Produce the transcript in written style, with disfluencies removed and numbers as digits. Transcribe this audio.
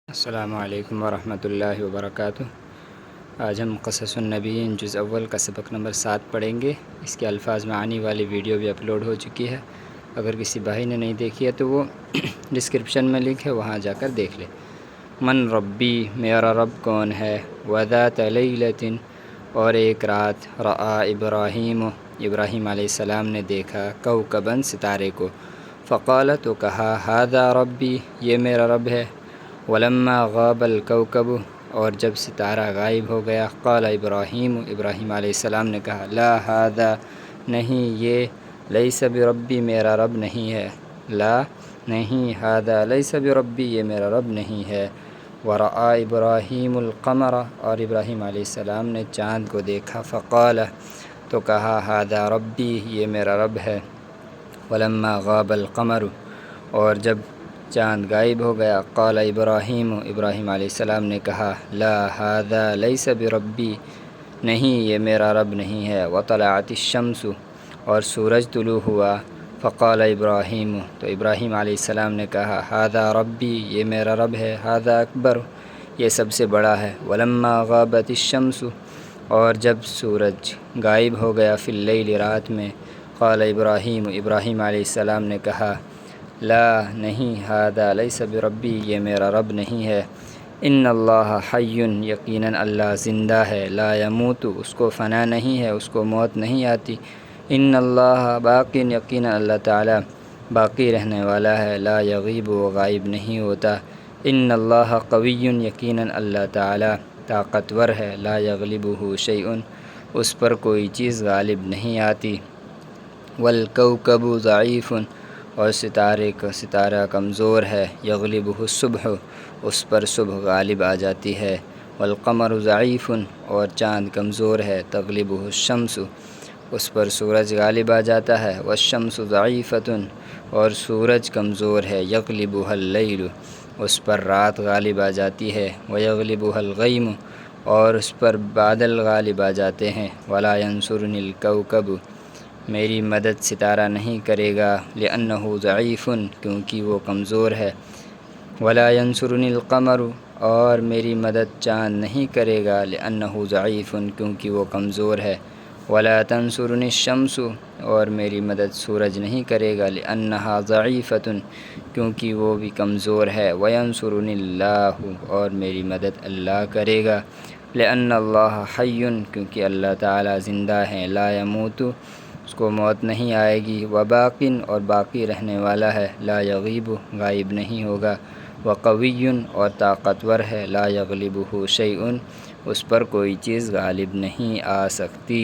السلام علیکم ورحمۃ اللہ وبرکاتہ۔ آج ہم قصص النبیین جزء اول کا سبق نمبر 7 پڑھیں گے۔ اس کے الفاظ معانی والی ویڈیو بھی اپلوڈ ہو چکی ہے، اگر کسی بھائی نے نہیں دیکھی ہے تو وہ ڈسکرپشن میں لنک ہے، وہاں جا کر دیکھ لے۔ من ربی، میرا رب کون ہے؟ وذات لیلۃ، اور ایک رات، رآ ابراہیم، ابراہیم علیہ السلام نے دیکھا، کوکباً، ستارے کو، فقال، تو کہا، ھذا ربی، یہ میرا رب ہے۔ ولما غاب الکوکب، اور جب ستارہ غائب ہو گیا، قال ابراہیم، ابراہیم علیہ السلام نے کہا، لا ھذا، نہیں یہ، لیس بربی، میرا رب نہیں ہے، لا، نہیں، ھذا لیس بربی، یہ میرا رب نہیں ہے۔ ورآ ابراہیم القمر، اور ابراہیم علیہ السلام نے چاند کو دیکھا، فقال، تو کہا، ھذا ربی، یہ میرا رب ہے۔ ولما غاب القمر، اور جب چاند غائب ہو گیا، قال ابراہیم، ابراہیم علیہ السلام نے کہا، لا ھذا لیس بربی، نہیں یہ میرا رب نہیں ہے۔ وطلعت الشمس، اور سورج طلوع ہوا، فقال ابراہیم، تو ابراہیم علیہ السلام نے کہا، ھذا ربی، یہ میرا رب ہے، ھذا اکبر، یہ سب سے بڑا ہے۔ ولما غابت الشمس، اور جب سورج غائب ہو گیا، فی اللیل، رات میں، قال ابراہیم، ابراہیم علیہ السلام نے کہا، لا، نہیں، ھذا لیس بربی، یہ میرا رب نہیں ہے۔ ان اللہ حی، یقیناً اللہ زندہ ہے، لا یموت، اس کو فنا نہیں ہے، اس کو موت نہیں آتی۔ ان اللہ باق، یقیناً اللہ تعالی باقی رہنے والا ہے، لا یغیب، وہ غائب نہیں ہوتا۔ ان اللہ قوی، یقیناً اللہ تعالی طاقتور ہے، لا یغلبہ شیء، اس پر کوئی چیز غالب نہیں آتی۔ والکوکب ضعیف، اور ستارہ کمزور ہے، یغلبہ الصبح، اس پر صبح غالب آ جاتی ہے۔ والقمر ضعیف، اور چاند کمزور ہے، تغلبہ الشمس، اس پر سورج غالب آ جاتا ہے۔ والشمس ضعیفۃ، اور سورج کمزور ہے، یغلبہ اللیل، اس پر رات غالب آ جاتی ہے۔ ویغلبہ الغیم، اور اس پر بادل غالب آ جاتے ہیں۔ ولا ینصرنی الکوکب، میری مدد ستارہ نہیں کرے گا، لأنہ ضعیف، کیونکہ وہ کمزور ہے۔ ولا ینصرنی القمر، اور میری مدد چاند نہیں کرے گا، لأنہ ضعیف، کیونکہ وہ کمزور ہے۔ ولا تنصرنی الشمس، اور میری مدد سورج نہیں کرے گا، لأنہا ضعیفۃ، کیونکہ وہ بھی کمزور ہے۔ وینصرنی اللہ، اور میری مدد اللہ کرے گا، لأن اللہ حی، کیونکہ اللہ تعالی زندہ ہے، لا یموت، اس کو موت نہیں آئے گی۔ وباق، اور باقی رہنے والا ہے، لا یغیب، غائب نہیں ہوگا۔ وقوی، اور طاقتور ہے، لا یغلبہ شیء، اس پر کوئی چیز غالب نہیں آ سکتی۔